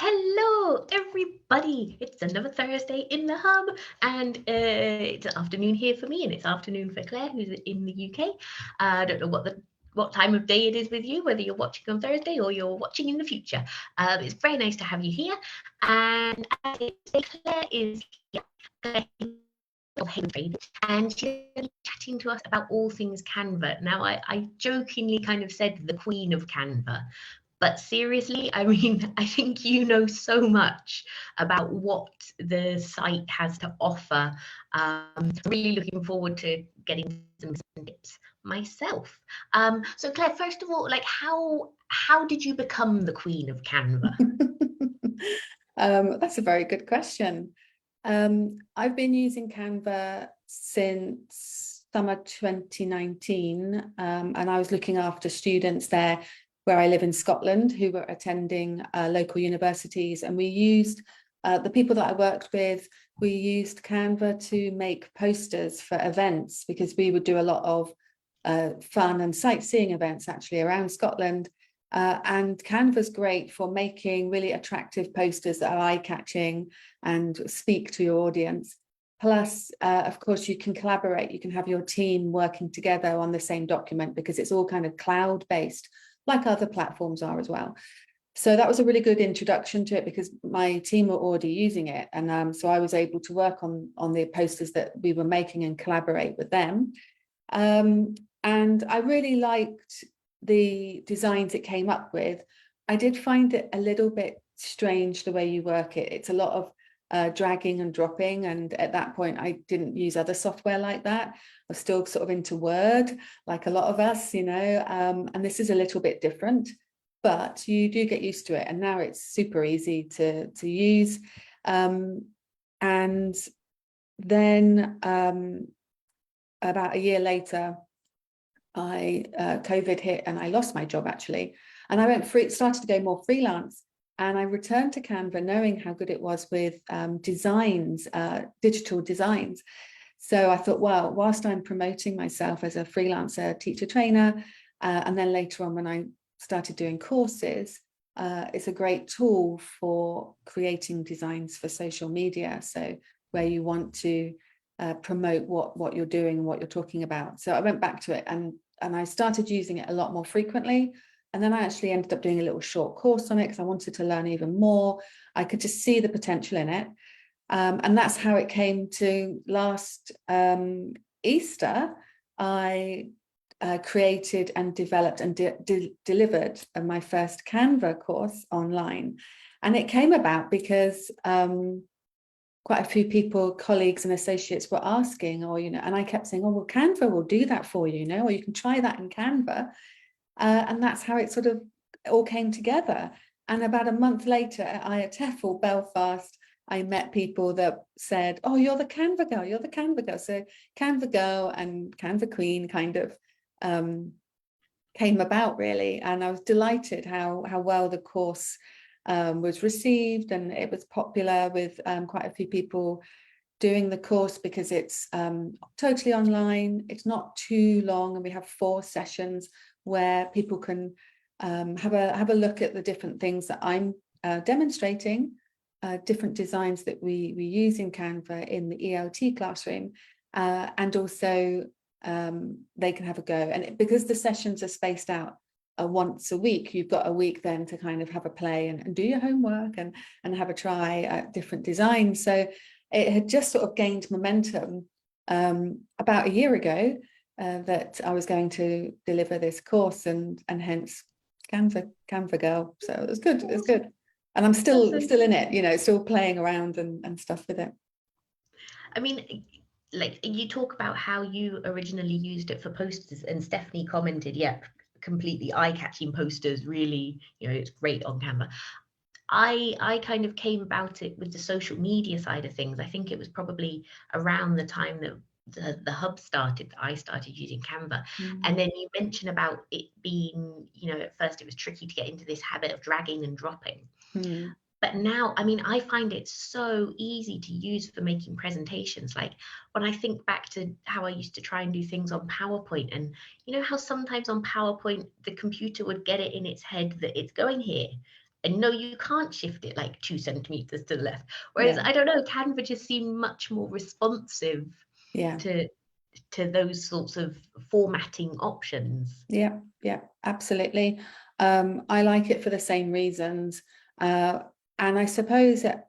Hello, everybody. It's another Thursday in the hub, and it's afternoon here for me, and it's afternoon for Claire, who's in the UK. I don't know what time of day it is with you, whether you're watching on Thursday or you're watching in the future. It's very nice to have you here. And as I say, Claire is here. Claire of Hayward, and she's chatting to us about all things Canva. Now, I jokingly kind of said the queen of Canva, but seriously, I mean, I think you know so much about what the site has to offer. Really looking forward to getting some tips myself. So Claire, first of all, like how did you become the queen of Canva? That's a very good question. I've been using Canva since summer 2019, and I was looking after students there where I live in Scotland who were attending local universities, and we used the people that I worked with, we used Canva to make posters for events, because we would do a lot of fun and sightseeing events actually around Scotland. And Canva's great for making really attractive posters that are eye-catching and speak to your audience. Plus, of course, you can collaborate. You can have your team working together on the same document because it's all kind of cloud-based, like other platforms are as well. So that was a really good introduction to it because my team were already using it. And so I was able to work on the posters that we were making and collaborate with them. And I really liked the designs it came up with. I did find it a little bit strange the way you work it. It's a lot of dragging and dropping, and at that point I didn't use other software like that. I was still sort of into Word, like a lot of us, you know, and this is a little bit different, but you do get used to it, and now it's super easy to use. And then about a year later, COVID hit and I lost my job actually, and I started to go more freelance, and I returned to Canva knowing how good it was with designs, digital designs. So I thought, well, whilst I'm promoting myself as a freelancer teacher trainer, and then later on when I started doing courses, it's a great tool for creating designs for social media. So where you want to promote what you're doing, what you're talking about. So I went back to it and I started using it a lot more frequently. And then I actually ended up doing a little short course on it because I wanted to learn even more. I could just see the potential in it. And that's how it came to last Easter. I created and developed and delivered my first Canva course online. And it came about because quite a few people, colleagues and associates were asking, or, you know, and I kept saying, oh, well, Canva will do that for you, you know, or you can try that in Canva. And that's how it sort of all came together. And about a month later at TEFL Belfast, I met people that said, oh, you're the Canva girl, you're the Canva girl. So Canva girl and Canva queen kind of came about really. And I was delighted how well the course was received, and it was popular with quite a few people doing the course because it's totally online. It's not too long, and we have 4 sessions where people can have a look at the different things that I'm demonstrating, different designs that we use in Canva in the ELT classroom, and also they can have a go. And because the sessions are spaced out once a week, you've got a week then to kind of have a play and do your homework and have a try at different designs. So it had just sort of gained momentum about a year ago that I was going to deliver this course, and hence Canva girl. So it was good. It was good, and I'm still in it, you know, still playing around and stuff with it. I mean, like you talk about how you originally used it for posters, and Stephanie commented, yep, completely eye-catching posters, really, you know, it's great on Canva. I kind of came about it with the social media side of things. I think it was probably around the time that the hub started that I started using Canva. And then you mentioned about it being, you know, at first it was tricky to get into this habit of dragging and dropping. But now, I mean, I find it so easy to use for making presentations. Like when I think back to how I used to try and do things on PowerPoint, and you know how sometimes on PowerPoint, the computer would get it in its head that it's going here. and no, you can't shift it like 2 centimeters to the left. Whereas I don't know, Canva just seemed much more responsive to those sorts of formatting options. Yeah, absolutely. I like it for the same reasons. And I suppose that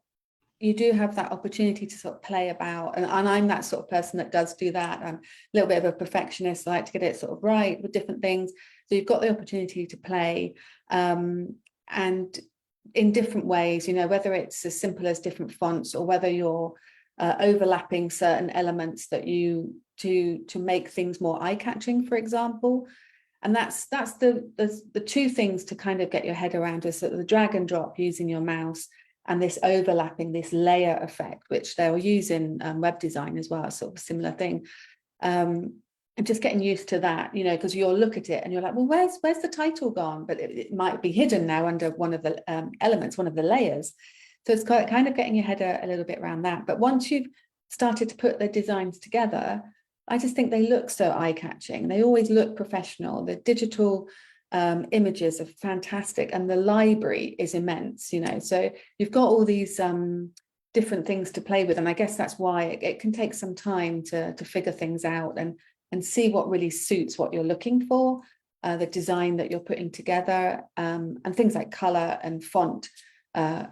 you do have that opportunity to sort of play about. And I'm that sort of person that does do that. I'm a little bit of a perfectionist. I like to get it sort of right with different things. So you've got the opportunity to play. And in different ways, you know, whether it's as simple as different fonts or whether you're overlapping certain elements that you to make things more eye-catching, for example. And that's the two things to kind of get your head around is sort of the drag and drop using your mouse and this overlapping, this layer effect, which they'll use in web design as well, sort of a similar thing. And just getting used to that, you know, because you'll look at it and you're like, well, where's the title gone? But it might be hidden now under one of the elements, one of the layers. So it's kind of getting your head a little bit around that. But once you've started to put the designs together, I just think they look so eye-catching. They always look professional. The digital images are fantastic, and the library is immense, you know. So you've got all these different things to play with, and I guess that's why it can take some time to figure things out and see what really suits what you're looking for, the design that you're putting together, and things like color and font are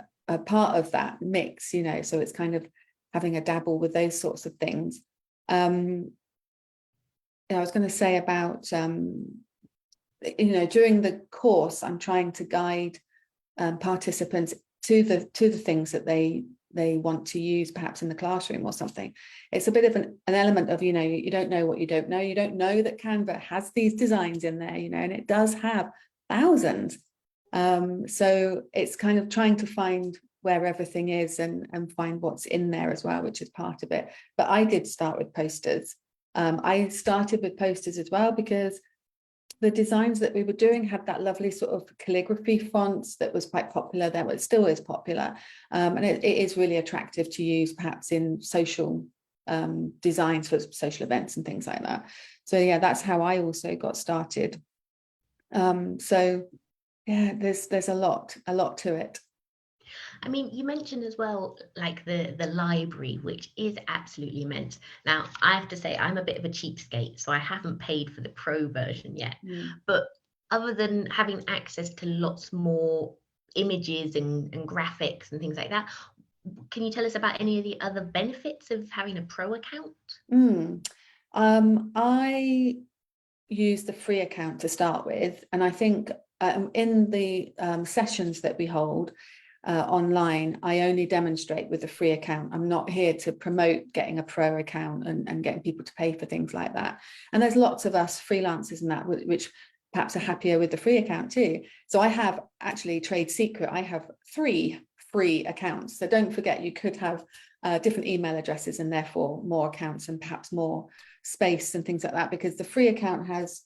part of that mix, you know. So it's kind of having a dabble with those sorts of things. I was going to say about you know, during the course, I'm trying to guide participants to the things that they want to use, perhaps in the classroom or something. It's a bit of an element of, you know, you don't know what you don't know. You don't know that Canva has these designs in there, you know, and it does have thousands. So it's kind of trying to find where everything is and find what's in there as well, which is part of it. But I did start with posters. I started with posters as well because the designs that we were doing had that lovely sort of calligraphy fonts that was quite popular then, but it still is popular. And it is really attractive to use perhaps in social designs for social events and things like that. So yeah, that's how I also got started. So yeah, there's a lot to it. I mean, you mentioned as well, like the library, which is absolutely immense. Now, I have to say, I'm a bit of a cheapskate, so I haven't paid for the pro version yet. But other than having access to lots more images and graphics and things like that, can you tell us about any of the other benefits of having a pro account? I use the free account to start with, and I think in the sessions that we hold online, I only demonstrate with the free account. I'm not here to promote getting a pro account and getting people to pay for things like that. And there's lots of us freelancers and that which perhaps are happier with the free account too. So I have actually, trade secret, I have 3 free accounts. So don't forget, you could have different email addresses and therefore more accounts and perhaps more space and things like that, because the free account has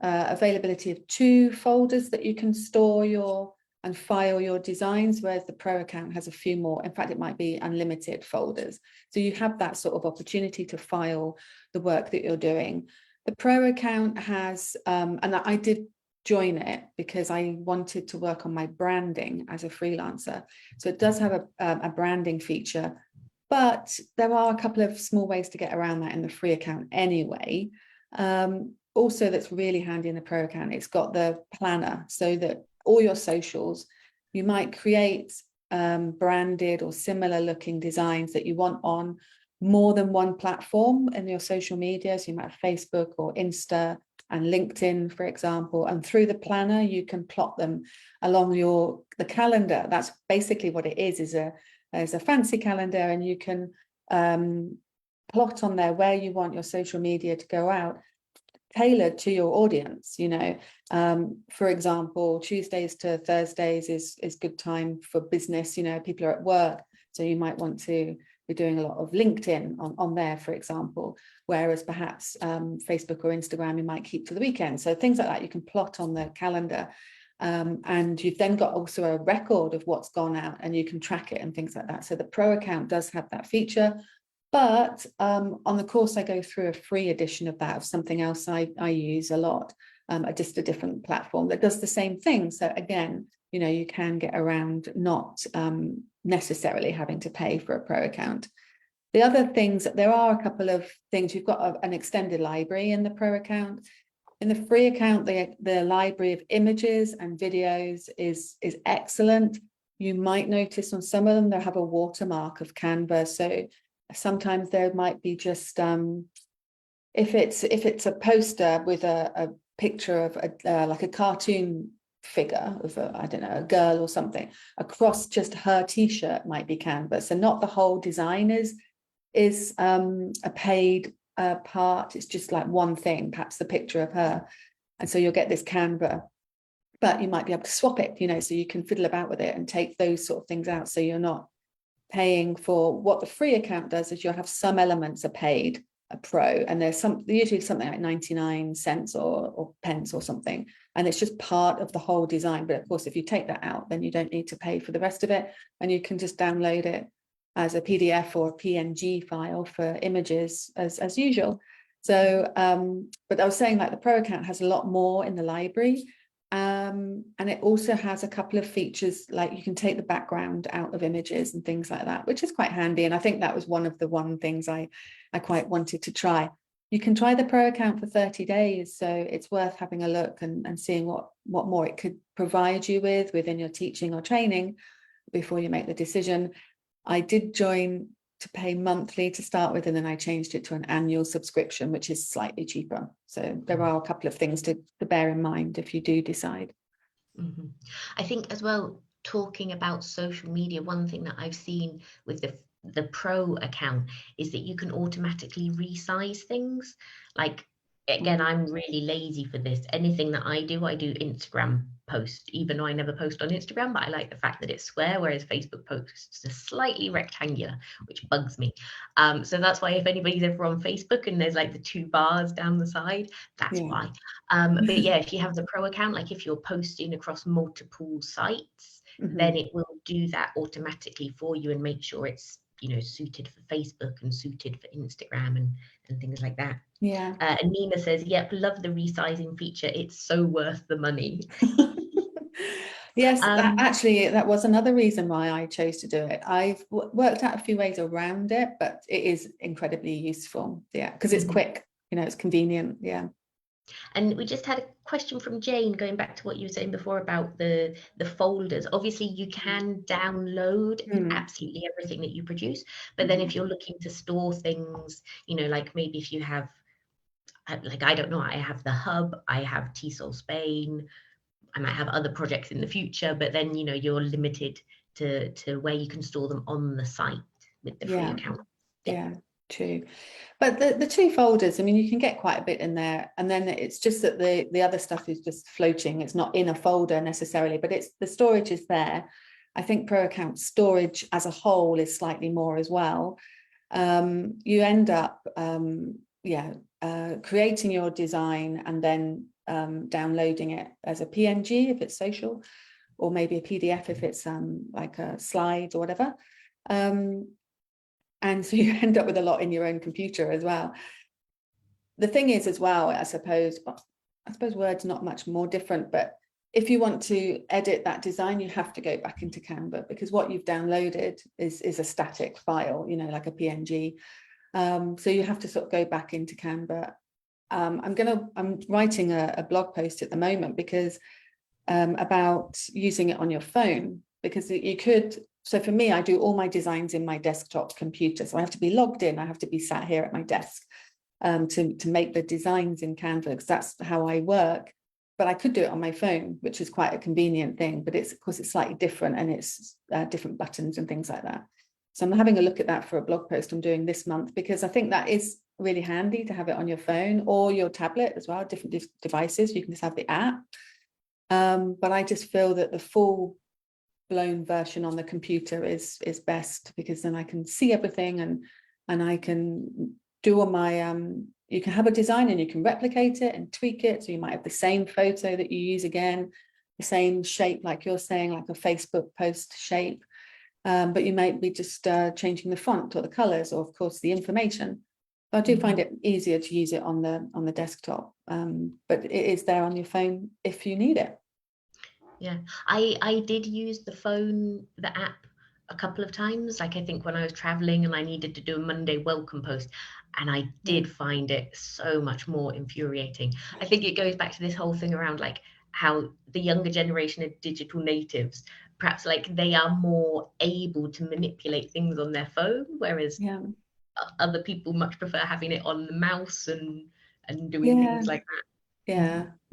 availability of 2 folders that you can store and file your designs, whereas the pro account has a few more. In fact, it might be unlimited folders. So you have that sort of opportunity to file the work that you're doing. The pro account has, and I did join it because I wanted to work on my branding as a freelancer. So it does have a branding feature, but there are a couple of small ways to get around that in the free account anyway. Also, that's really handy in the pro account. It's got the planner so that all your socials, you might create branded or similar looking designs that you want on more than one platform in your social media. So you might have Facebook or Insta and LinkedIn, for example, and through the planner, you can plot them along the calendar. That's basically what it is a fancy calendar, and you can plot on there where you want your social media to go out, tailored to your audience. You know, for example, Tuesdays to Thursdays is good time for business. You know, people are at work, so you might want to be doing a lot of LinkedIn on there, for example, whereas perhaps Facebook or Instagram you might keep for the weekend. So things like that you can plot on the calendar, and you've then got also a record of what's gone out and you can track it and things like that. So the pro account does have that feature. But on the course, I go through a free edition of that, of something else I use a lot, just a different platform that does the same thing. So again, you know, you can get around not necessarily having to pay for a pro account. The other things, there are a couple of things. You've got an extended library in the pro account. In the free account, the library of images and videos is excellent. You might notice on some of them, they'll have a watermark of Canva. So sometimes there might be just, if it's a poster with a picture of like a cartoon figure of I don't know, a girl or something, across just her t-shirt might be Canva. So not the whole design is a paid part. It's just like one thing, perhaps the picture of her, and so you'll get this Canva, but you might be able to swap it, you know, so you can fiddle about with it and take those sort of things out, so you're not paying for what the free account does. Is you'll have some elements are paid, a pro, and there's usually something like 99 cents or pence or something, and it's just part of the whole design. But of course, if you take that out, then you don't need to pay for the rest of it, and you can just download it as a PDF or a PNG file for images as usual. So, but I was saying, like, the pro account has a lot more in the library, and it also has a couple of features, like you can take the background out of images and things like that, which is quite handy. And I think that was one of the things I quite wanted to try. You can try the pro account for 30 days, so it's worth having a look and seeing what more it could provide you with within your teaching or training before you make the decision. I did join to pay monthly to start with, and then I changed it to an annual subscription, which is slightly cheaper. So there are a couple of things to bear in mind if you do decide. Mm-hmm. I think as well, talking about social media, one thing that I've seen with the pro account is that you can automatically resize things. Like, again, I'm really lazy for this. Anything that I do Instagram post, even though I never post on Instagram, but I like the fact that it's square, whereas Facebook posts are slightly rectangular, which bugs me. So that's why if anybody's ever on Facebook and there's like the two bars down the side, that's why. But yeah, if you have the pro account, like if you're posting across multiple sites, then it will do that automatically for you and make sure it's, you know, suited for Facebook and suited for Instagram and things like that. Yeah. And Nina says, yep, love the resizing feature. It's so worth the money. Yes, that was another reason why I chose to do it. I've worked out a few ways around it, but it is incredibly useful. Yeah, because it's quick, you know, it's convenient. Yeah. And we just had a question from Jane, going back to what you were saying before about the folders. Obviously, you can download absolutely everything that you produce, but then if you're looking to store things, you know, like maybe if you have, like, I don't know, I have the hub, I have TESOL Spain, I might have other projects in the future, but then, you know, you're limited to where you can store them on the site with the free account. Yeah, true. But the two folders, I mean, you can get quite a bit in there, and then it's just that the other stuff is just floating. It's not in a folder necessarily, but it's the storage is there. I think pro account storage as a whole is slightly more as well. You end up creating your design and then downloading it as a PNG if it's social, or maybe a PDF if it's like a slide or whatever. And so you end up with a lot in your own computer as well. The thing is as well, I suppose Word's not much more different, but if you want to edit that design, you have to go back into Canva, because what you've downloaded is a static file, you know, like a PNG. So you have to sort of go back into Canva. I'm writing a blog post at the moment because about using it on your phone, because you could. So for me, I do all my designs in my desktop computer. So I have to be logged in. I have to be sat here at my desk to make the designs in Canva, because that's how I work. But I could do it on my phone, which is quite a convenient thing. But it's, of course, it's slightly different, and it's different buttons and things like that. So I'm having a look at that for a blog post I'm doing this month, because I think that is really handy to have it on your phone or your tablet as well, different devices. You can just have the app. But I just feel that the full blown version on the computer is best, because then I can see everything and I can do all my you can have a design and you can replicate it and tweak it, so you might have the same photo that you use again, the same shape, like you're saying, like a Facebook post shape, but you might be just changing the font or the colors, or of course the information. But I do find it easier to use it on the desktop, but it is there on your phone if you need it. Yeah, I did use the app a couple of times. Like I think when I was traveling and I needed to do a Monday welcome post, and I did find it so much more infuriating. I think it goes back to this whole thing around like how the younger generation of digital natives, perhaps like they are more able to manipulate things on their phone, whereas Yeah. other people much prefer having it on the mouse and doing Yeah. things like that.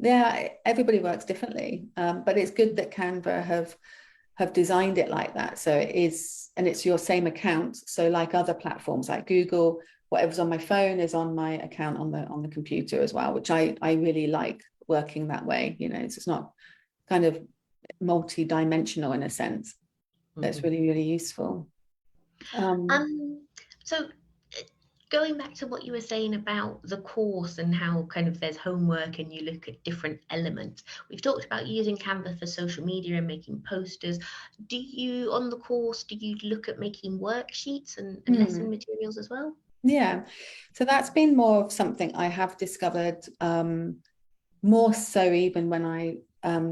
Yeah, everybody works differently, but it's good that Canva have designed it like that, so it is, and it's your same account. So like other platforms like Google, whatever's on my phone is on my account on the computer as well, which I really like working that way. You know, it's not kind of multi-dimensional in a sense. That's really, really useful. So going back to what you were saying about the course and how kind of there's homework and you look at different elements. We've talked about using Canva for social media and making posters. Do you, on the course, do you look at making worksheets and lesson materials as well? Yeah, so that's been more of something I have discovered, more so even when I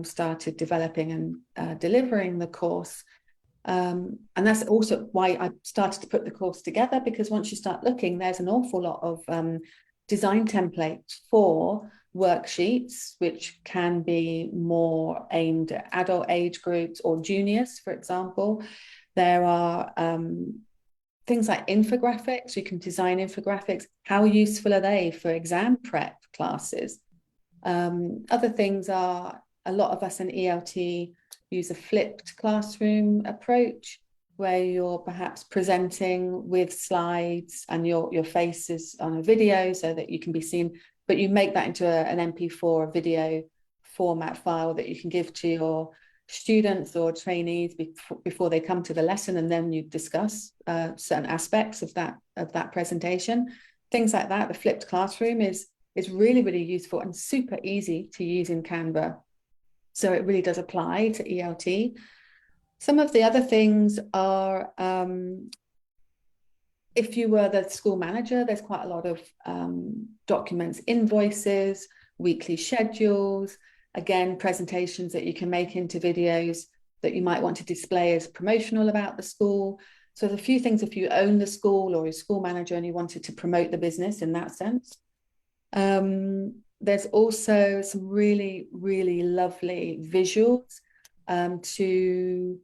started developing and delivering the course. And that's also why I started to put the course together, because once you start looking, there's an awful lot of design templates for worksheets, which can be more aimed at adult age groups or juniors, for example. There are things like infographics. You can design infographics. How useful are they for exam prep classes? Other things are, a lot of us in ELT use a flipped classroom approach, where you're perhaps presenting with slides and your face is on a video so that you can be seen, but you make that into an MP4 video format file that you can give to your students or trainees before they come to the lesson, and then you discuss certain aspects of that presentation. Things like that. The flipped classroom is really, really useful and super easy to use in Canva. So it really does apply to ELT. Some of the other things are, if you were the school manager, there's quite a lot of documents, invoices, weekly schedules, again, presentations that you can make into videos that you might want to display as promotional about the school. So there's a few things if you own the school or you're a school manager and you wanted to promote the business in that sense. There's also some really, really lovely visuals to,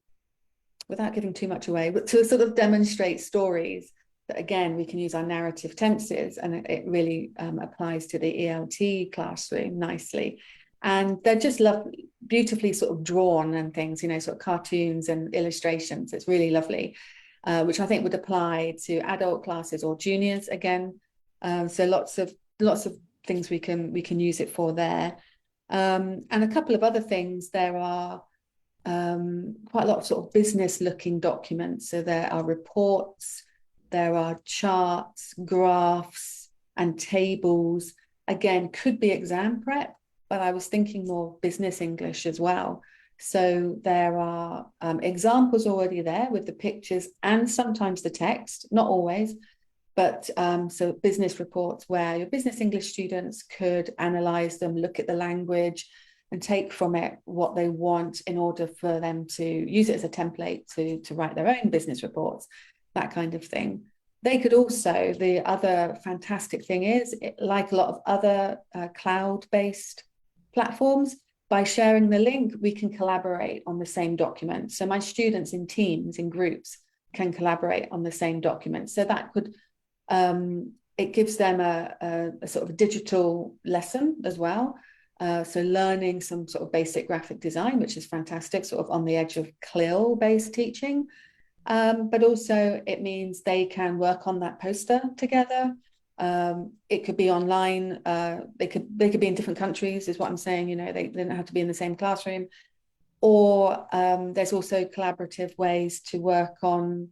without giving too much away, but to sort of demonstrate stories that, again, we can use our narrative tenses, and it really applies to the ELT classroom nicely. And they're just lovely, beautifully sort of drawn and things, you know, sort of cartoons and illustrations. It's really lovely, which I think would apply to adult classes or juniors again. So lots of things we can use it for there. And a couple of other things. There are quite a lot of sort of business looking documents. So there are reports, there are charts, graphs, and tables. Again, could be exam prep, but I was thinking more business English as well. So there are examples already there with the pictures and sometimes the text, not always. But so business reports where your business English students could analyze them, look at the language, and take from it what they want in order for them to use it as a template to write their own business reports, that kind of thing. They could also, the other fantastic thing is, like a lot of other cloud-based platforms, by sharing the link, we can collaborate on the same document. So my students in teams, in groups, can collaborate on the same document. So that could, it gives them a sort of digital lesson as well. So learning some sort of basic graphic design, which is fantastic, sort of on the edge of CLIL-based teaching. But also it means they can work on that poster together. It could be online. They could be in different countries, is what I'm saying. You know, they don't have to be in the same classroom. Or there's also collaborative ways to work on,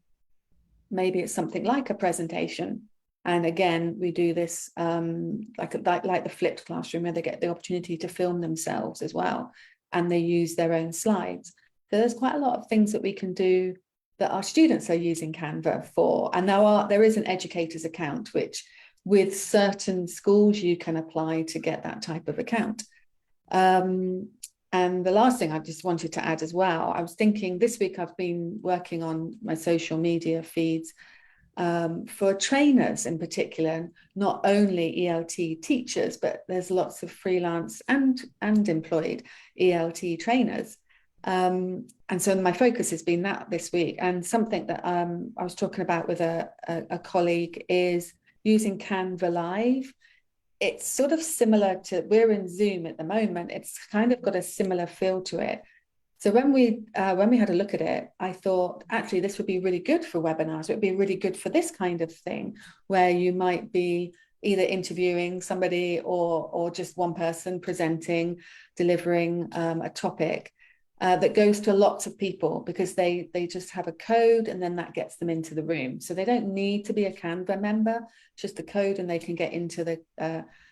maybe it's something like a presentation. And again, we do this like the flipped classroom, where they get the opportunity to film themselves as well, and they use their own slides. So there's quite a lot of things that we can do that our students are using Canva for. And there is an educator's account, which with certain schools you can apply to get that type of account. And the last thing I just wanted to add as well, I was thinking this week I've been working on my social media feeds for trainers in particular, not only ELT teachers, but there's lots of freelance and employed ELT trainers. And so my focus has been that this week. And something that I was talking about with a colleague is using Canva Live. It's sort of similar to, we're in Zoom at the moment. It's kind of got a similar feel to it. So when we had a look at it, I thought, actually, this would be really good for webinars. It would be really good for this kind of thing, where you might be either interviewing somebody or just one person presenting, delivering a topic that goes to lots of people, because they just have a code and then that gets them into the room. So they don't need to be a Canva member, just a code, and they can get into the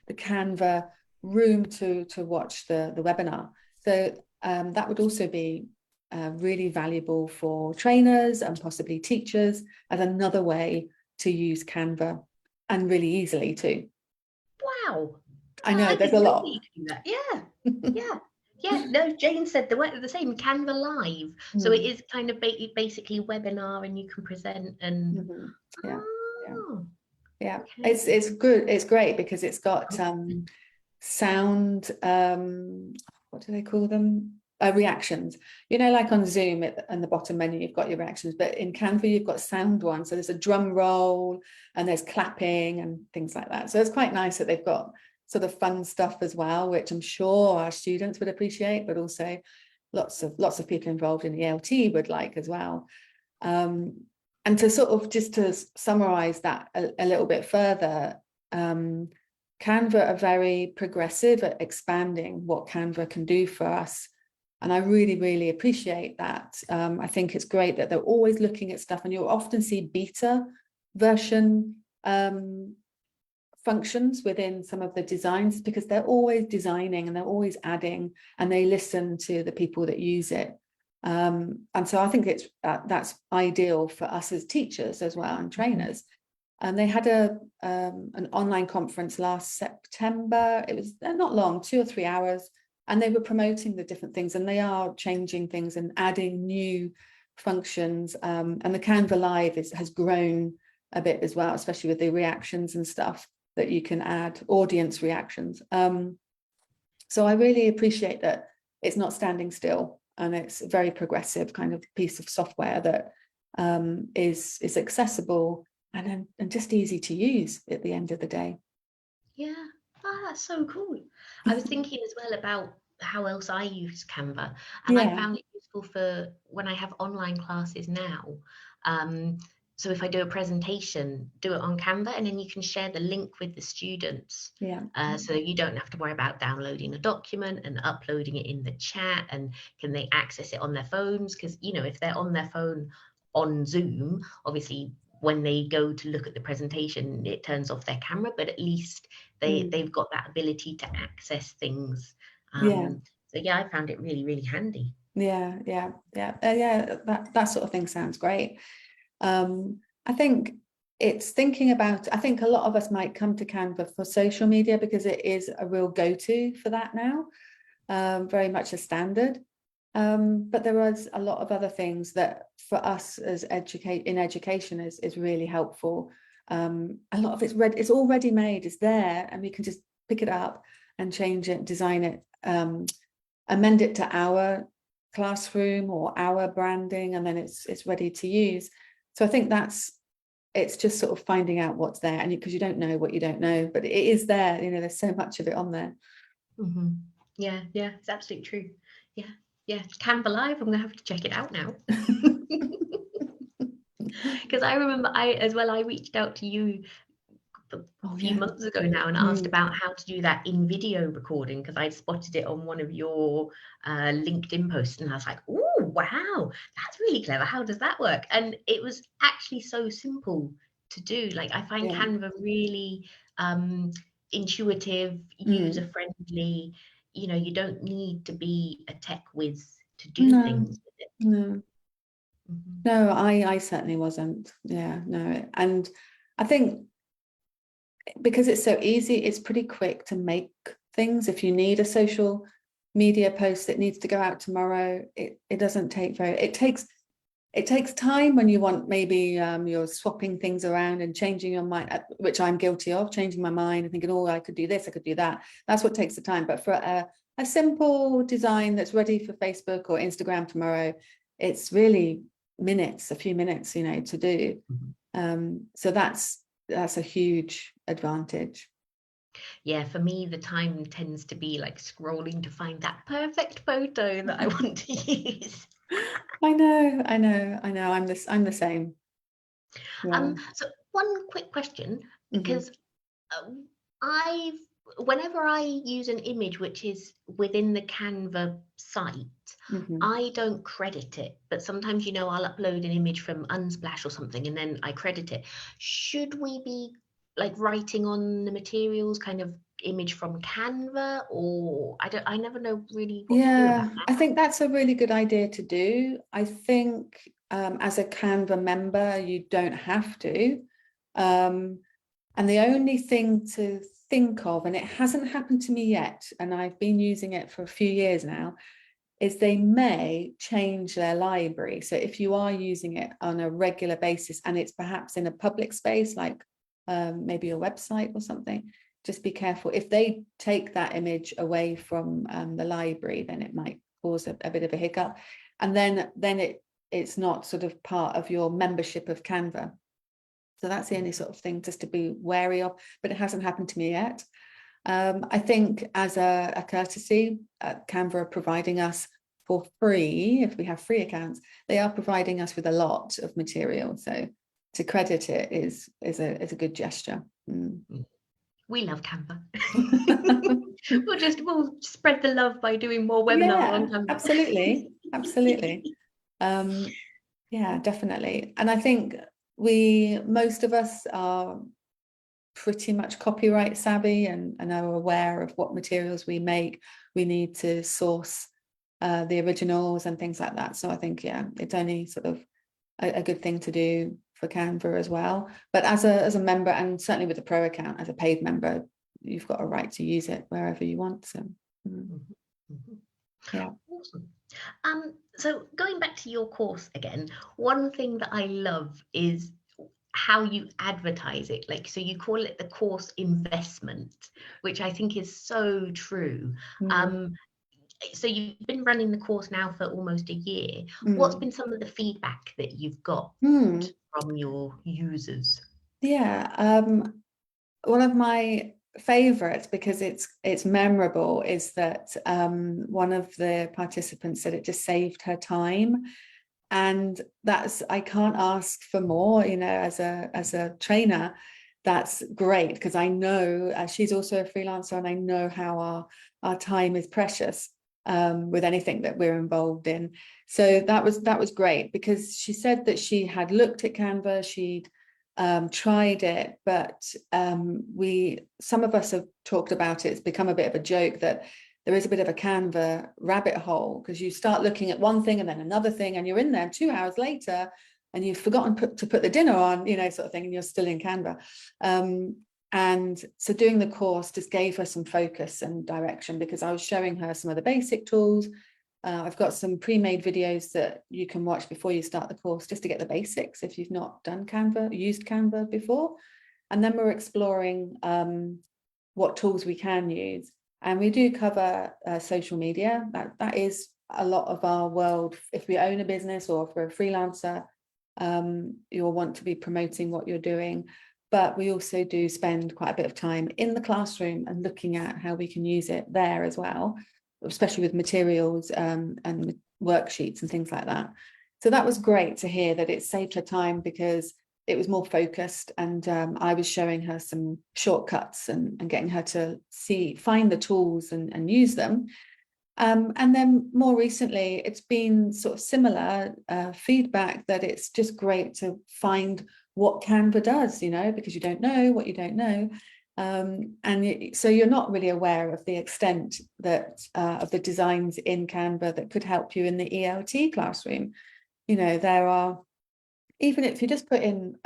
Canva room to watch the webinar. So that would also be really valuable for trainers and possibly teachers as another way to use Canva, and really easily too. Wow. I know there's a lot. Yeah. No, Jane said the same, Canva Live. So it is kind of basically webinar, and you can present and Yeah. It's good. It's great because it's got sound, what do they call them? Reactions. You know, like on Zoom in the bottom menu, you've got your reactions, but in Canva, you've got sound ones. So there's a drum roll and there's clapping and things like that. So it's quite nice that they've got sort of fun stuff as well, which I'm sure our students would appreciate, but also lots of people involved in ELT would like as well. And to sort of just to summarize that a little bit further, Canva are very progressive at expanding what Canva can do for us. And I really, really appreciate that. I think it's great that they're always looking at stuff, and you'll often see beta version functions within some of the designs, because they're always designing and they're always adding, and they listen to the people that use it. And so I think it's that's ideal for us as teachers as well, and trainers. And they had an online conference last September. It was not long, 2 or 3 hours, and they were promoting the different things, and they are changing things and adding new functions. And the Canva Live has grown a bit as well, especially with the reactions and stuff that you can add, audience reactions. So I really appreciate that it's not standing still, and it's a very progressive kind of piece of software that is accessible and just easy to use at the end of the day. Yeah, that's so cool. I was thinking as well about how else I use Canva, and I found it useful for when I have online classes now. So if I do a presentation, do it on Canva, and then you can share the link with the students. So you don't have to worry about downloading a document and uploading it in the chat, and can they access it on their phones? Because, you know, if they're on their phone on Zoom, obviously when they go to look at the presentation, it turns off their camera, but at least they've got that ability to access things. So yeah, I found it really, really handy. That sort of thing sounds great. I think it's thinking about, I think a lot of us might come to Canva for social media because it is a real go-to for that now, very much a standard. But there is a lot of other things that for us as in education is really helpful. A lot of it's already made, it's there, and we can just pick it up and change it, design it, amend it to our classroom or our branding, and then it's ready to use. So I think it's just sort of finding out what's there, and because you don't know what you don't know, but it is there. You know, there's so much of it on there. Yeah, it's absolutely true. Yeah, Canva Live, I'm gonna have to check it out now. Because I remember I reached out to you a few months ago now and asked about how to do that in video recording, because I spotted it on one of your LinkedIn posts, and I was like, oh wow, that's really clever. How does that work? And it was actually so simple to do. Like, I find Canva really intuitive, user friendly. You know, you don't need to be a tech whiz to do things with it. No, I certainly wasn't. And I think because it's so easy, it's pretty quick to make things. If you need a social media post that needs to go out tomorrow, it doesn't take very, it takes time when you want, maybe you're swapping things around and changing your mind, which I'm guilty of, changing my mind and thinking, oh, I could do this, I could do that. That's what takes the time. But for a simple design that's ready for Facebook or Instagram tomorrow, it's really minutes, a few minutes, you know, to do. So that's a huge advantage. Yeah, for me, the time tends to be like scrolling to find that perfect photo that I want to use. I know. I'm the same. Yeah. So one quick question, because whenever I use an image which is within the Canva site, I don't credit it, but sometimes, you know, I'll upload an image from Unsplash or something and then I credit it. Should we be like writing on the materials kind of image from Canva, or I never know really what to do about that. I think that's a really good idea to do. I think as a Canva member, you don't have to. And the only thing to think of, and it hasn't happened to me yet, and I've been using it for a few years now, is they may change their library. So if you are using it on a regular basis and it's perhaps in a public space, like maybe a website or something, just be careful. If they take that image away from the library, then it might cause a bit of a hiccup. And then it's not sort of part of your membership of Canva. So that's the only sort of thing just to be wary of, but it hasn't happened to me yet. I think as a courtesy, Canva are providing us for free, if we have free accounts, they are providing us with a lot of material. So to credit it is a good gesture. We love Canva. we'll spread the love by doing more webinars on Canva. Absolutely. Yeah, definitely. And I think most of us are pretty much copyright savvy and are aware of what materials we make. We need to source the originals and things like that. So I think, yeah, it's only sort of a good thing to do for Canva as well. But as a member, and certainly with a pro account, as a paid member, you've got a right to use it wherever you want. So yeah. Awesome. So going back to your course again, one thing that I love is how you advertise it. Like, so you call it the course investment, which I think is so true. So you've been running the course now for almost a year. What's been some of the feedback that you've got from your users? Yeah, one of my favorites, because it's memorable, is that one of the participants said it just saved her time. And I can't ask for more, you know, as a trainer. That's great, because I know she's also a freelancer, and I know how our time is precious with anything that we're involved in. So that was great, because she said that she had looked at Canva, she'd tried it, but some of us have talked about it. It's become a bit of a joke that there is a bit of a Canva rabbit hole, because you start looking at one thing and then another thing, and you're in there 2 hours later and you've forgotten to put the dinner on, you know, sort of thing, and you're still in Canva. And so doing the course just gave her some focus and direction, because I was showing her some of the basic tools. I've got some pre-made videos that you can watch before you start the course, just to get the basics if you've not used Canva before. And then we're exploring what tools we can use. And we do cover social media. That is a lot of our world. If we own a business or if we're a freelancer, you'll want to be promoting what you're doing. But we also do spend quite a bit of time in the classroom and looking at how we can use it there as well, especially with materials and worksheets and things like that. So that was great to hear that it saved her time, because it was more focused, and I was showing her some shortcuts and getting her to find the tools and use them. And then more recently, it's been sort of similar feedback, that it's just great to find what Canva does, you know, because you don't know what you don't know. So you're not really aware of the extent that of the designs in Canva that could help you in the ELT classroom. You know, there are, even if you just put in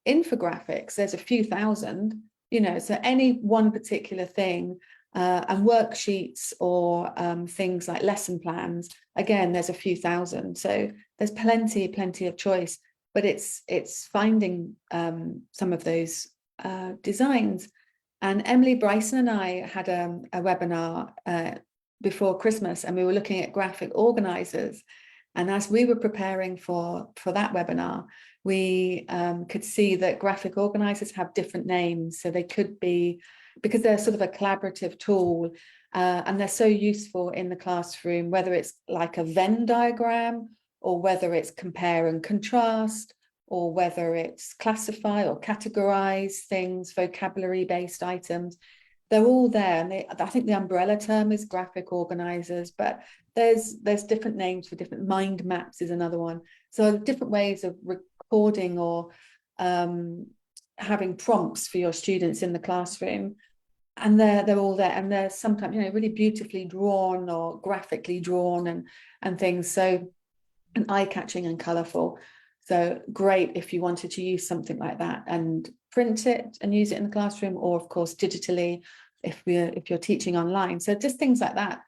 infographics, there's a few thousand, you know, so any one particular thing And worksheets or things like lesson plans, again, there's a few thousand, so there's plenty of choice, but it's finding some of those designs. And Emily Bryson and I had a webinar before Christmas, and we were looking at graphic organizers. And as we were preparing for that webinar, we could see that graphic organizers have different names. So they could be, because they're sort of a collaborative tool, and they're so useful in the classroom, whether it's like a Venn diagram, or whether it's compare and contrast, or whether it's classify or categorize things, vocabulary-based items. They're all there. And I think the umbrella term is graphic organizers, but there's different names for different. Mind maps is another one. So different ways of recording or having prompts for your students in the classroom. And they're all there, and they're sometimes, really beautifully drawn or graphically drawn and things. So, and eye-catching and colorful. So great if you wanted to use something like that and print it and use it in the classroom, or of course digitally if you're teaching online. So just things like that.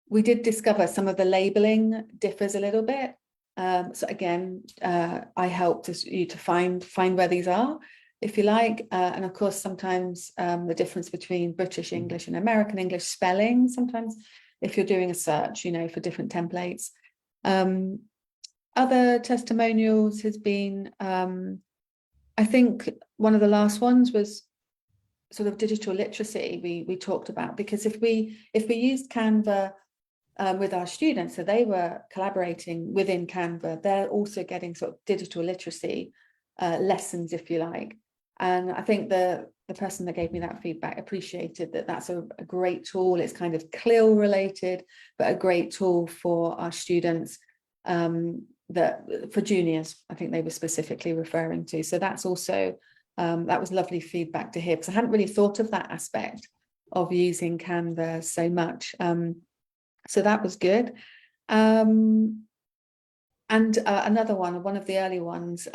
We did discover some of the labeling differs a little bit. So again, I helped you to find where these are, if you like. And of course, sometimes the difference between British English and American English spelling, sometimes if you're doing a search, for different templates. Other testimonials has been, I think one of the last ones was sort of digital literacy we talked about, because if we used Canva with our students, so they were collaborating within Canva, they're also getting sort of digital literacy lessons, if you like. And I think the person that gave me that feedback appreciated that that's a great tool. It's kind of CLIL related, but a great tool for our students, that for juniors, I think they were specifically referring to. So that's also, that was lovely feedback to hear, because I hadn't really thought of that aspect of using Canva so much. So that was good. And another one of the early ones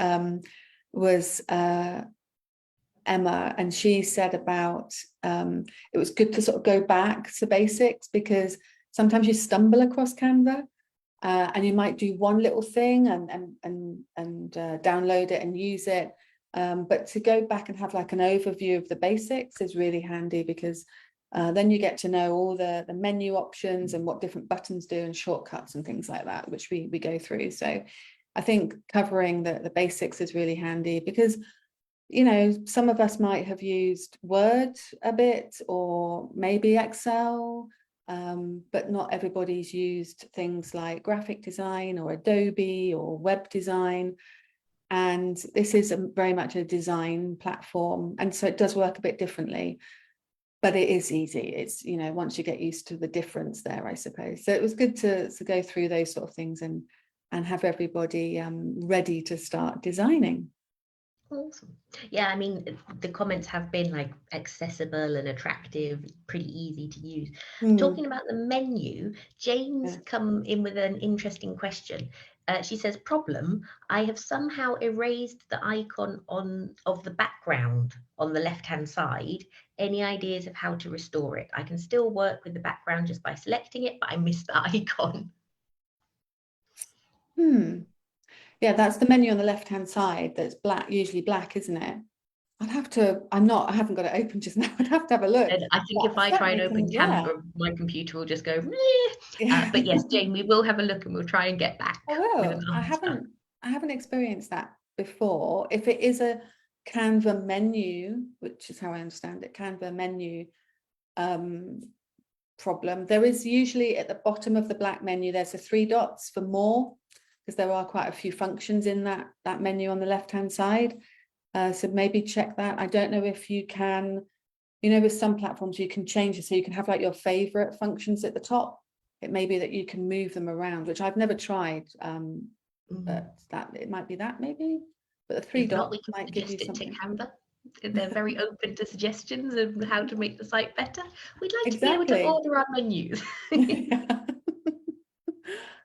was Emma, and she said about it was good to sort of go back to basics, because sometimes you stumble across Canva and you might do one little thing and download it and use it, but to go back and have like an overview of the basics is really handy, because then you get to know all the menu options and what different buttons do and shortcuts and things like that, which we go through. So I think covering the basics is really handy, because some of us might have used Word a bit, or maybe Excel, but not everybody's used things like graphic design or Adobe or web design. And this is very much a design platform. And so it does work a bit differently, but it is easy. It's, once you get used to the difference there, I suppose. So it was good to go through those sort of things and have everybody ready to start designing. Awesome. Yeah, I mean, the comments have been like accessible and attractive, pretty easy to use. Talking about the menu, Jane's come in with an interesting question. She says, problem, I have somehow erased the icon of the background on the left-hand side. Any ideas of how to restore it? I can still work with the background just by selecting it, but I missed the icon. Yeah, that's the menu on the left-hand side that's black, usually black, isn't it? I haven't got it open just now. I'd have to have a look. And I think if I try and open Canva, my computer will just go, but yes, Jane, we will have a look and we'll try and get back. I haven't experienced that before. If it is a Canva menu, which is how I understand it, Canva menu problem, there is usually at the bottom of the black menu, there's the 3 dots for more, because there are quite a few functions in that menu on the left-hand side. So maybe check that. I don't know if you can, with some platforms you can change it so you can have like your favorite functions at the top. It may be that you can move them around, which I've never tried. But it might be that maybe. But the 3 dots might give you something. To Canva. They're very open to suggestions of how to make the site better. We'd like to be able to order our menus.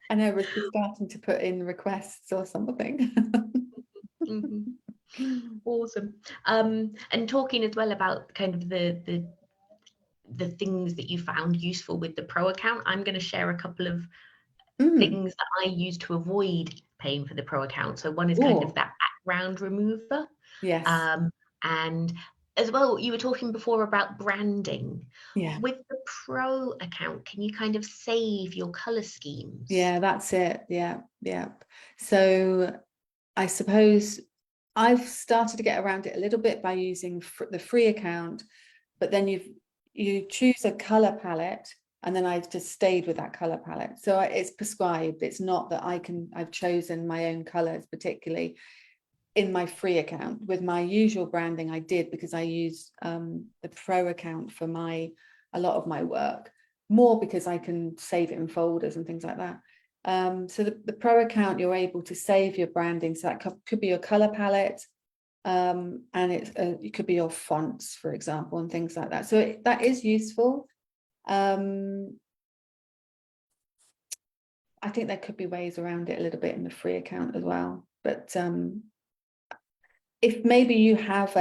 I know we're starting to put in requests or something. Awesome. And talking as well about kind of the the things that you found useful with the Pro account. I'm going to share a couple of things that I use to avoid paying for the Pro account. So one is kind of that background remover. Yes. And as well, you were talking before about branding. Yeah. With the Pro account, can you kind of save your color schemes? Yeah, that's it. Yeah. So I suppose I've started to get around it a little bit by using the free account, but then you choose a color palette, and then I've just stayed with that color palette. So it's prescribed. It's not that I've chosen my own colors, particularly in my free account. With my usual branding, I did, because I use the Pro account for a lot of my work, more because I can save it in folders and things like that. So the Pro account, you're able to save your branding. So that could be your color palette, and it could be your fonts, for example, and things like that. So that is useful. I think there could be ways around it a little bit in the free account as well. But if maybe you have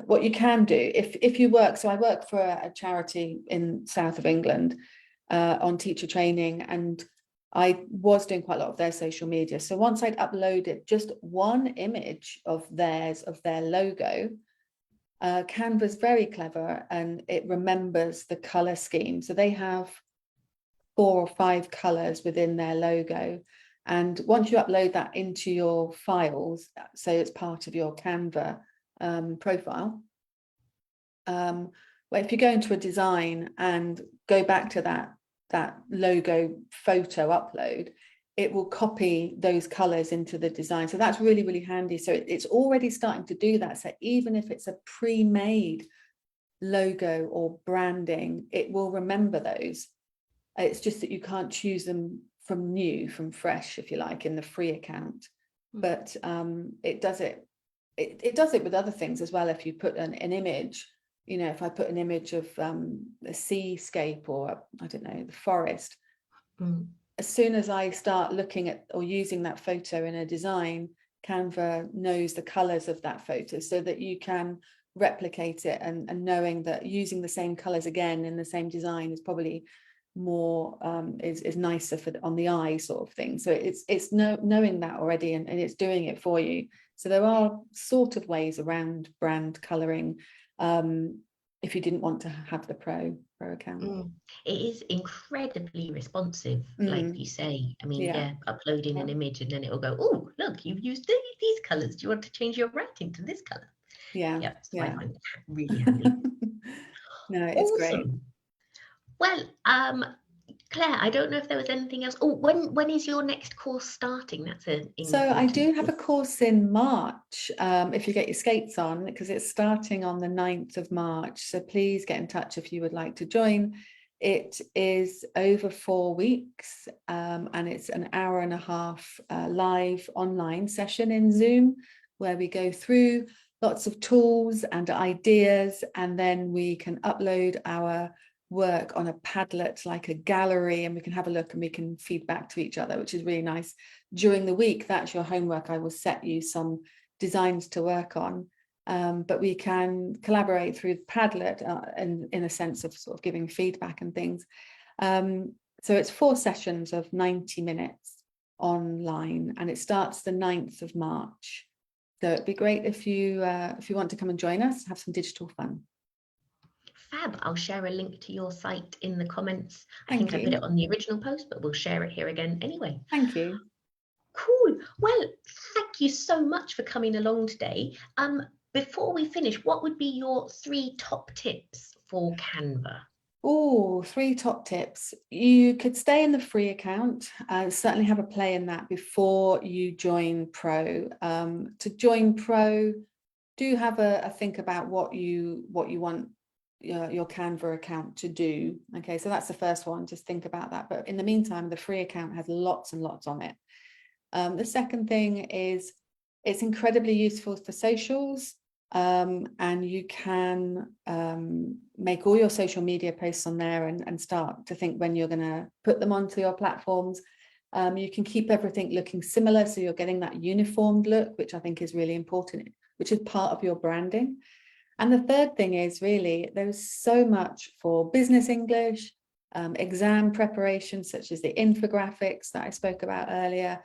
what you can do, if you work, so I work for a charity in south of England on teacher training, and I was doing quite a lot of their social media. So once I'd uploaded just one image of theirs, of their logo, Canva's very clever, and it remembers the color scheme. So they have 4 or 5 colors within their logo. And once you upload that into your files, so it's part of your Canva profile, well, if you go into a design and go back to that logo photo upload, it will copy those colors into the design. So that's really, really handy. So it's already starting to do that. So even if it's a pre-made logo or branding, it will remember those. It's just that you can't choose them from fresh, if you like, in the free account. But it does it with other things as well. If you put an image, if I put an image of a seascape, or I don't know, the forest, as soon as I start looking at or using that photo in a design, Canva knows the colors of that photo, so that you can replicate it, and knowing that using the same colors again in the same design is probably more is nicer on the eye, sort of thing. So it's knowing that already, and it's doing it for you. So there are sort of ways around brand coloring if you didn't want to have the pro account. It is incredibly responsive, like you say. I mean, uploading an image, and then it will go, oh, look, you've used these colors. Do you want to change your writing to this color? So I find it really handy. No, it's great. Well, Claire, I don't know if there was anything else. Oh, when is your next course starting? So I do have a course in March, if you get your skates on, because it's starting on the 9th of March. So please get in touch if you would like to join. It is over 4 weeks, and it's an hour and a half live online session in Zoom, where we go through lots of tools and ideas, and then we can upload our work on a Padlet, like a gallery, and we can have a look and we can feed back to each other, which is really nice. During the week, that's your homework. I will set you some designs to work on, but we can collaborate through Padlet in a sense of sort of giving feedback and things. So it's 4 sessions of 90 minutes online, and it starts the 9th of March. So it'd be great if you want to come and join us, have some digital fun. Fab. I'll share a link to your site in the comments. Thank you. I put it on the original post, but we'll share it here again anyway. Thank you. Cool. Well, thank you so much for coming along today. Before we finish, what would be your 3 top tips for Canva? Oh, 3 top tips. You could stay in the free account, certainly have a play in that before you join Pro. To join Pro, do have a think about what you want your Canva account to do. Okay, so that's the first one, just think about that. But in the meantime, the free account has lots and lots on it. The second thing is it's incredibly useful for socials, and you can make all your social media posts on there and start to think when you're going to put them onto your platforms. You can keep everything looking similar, so you're getting that uniformed look, which I think is really important, which is part of your branding. And the third thing is really, there's so much for business English, exam preparation, such as the infographics that I spoke about earlier,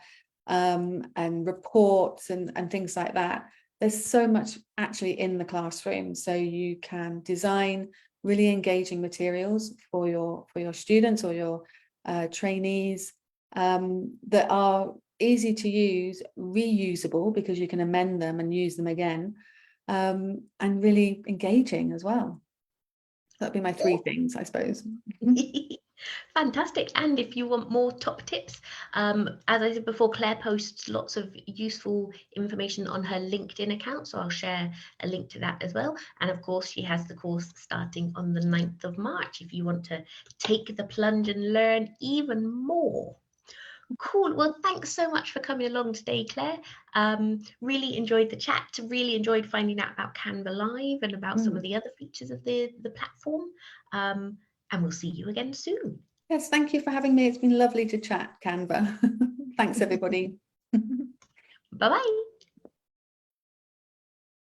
and reports and things like that. There's so much actually in the classroom, so you can design really engaging materials for your students or your trainees, that are easy to use, reusable because you can amend them and use them again, and really engaging as well. That'd be my three things, I suppose. Fantastic. And if you want more top tips, as I said before, Claire posts lots of useful information on her LinkedIn account, so I'll share a link to that as well. And of course, she has the course starting on the 9th of March if you want to take the plunge and learn even more. Cool. Well, thanks so much for coming along today, Claire. Really enjoyed the chat, really enjoyed finding out about Canva Live and about some of the other features of the platform. And we'll see you again soon. Yes, thank you for having me. It's been lovely to chat, Canva. Thanks, everybody. Bye-bye.